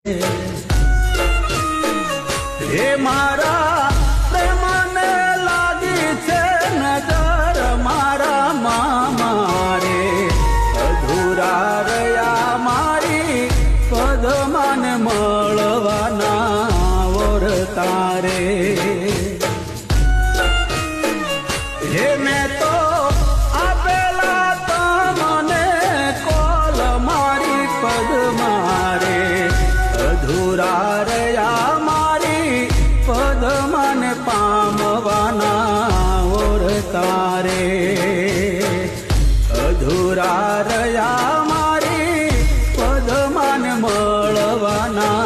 હે મારા પ્રેમને લાગી છે નજર મારા મારે અધૂરા રહ્યા મારી પદમાને મળવાના ઓર તારે હે મેં તો આપેલા તમને કોલ મારી પદ મારે અધૂરા રહ્યા મારી પદમાને પામવાના ઓર તારે અધૂરા રહ્યા મારી પદમાને મળવાના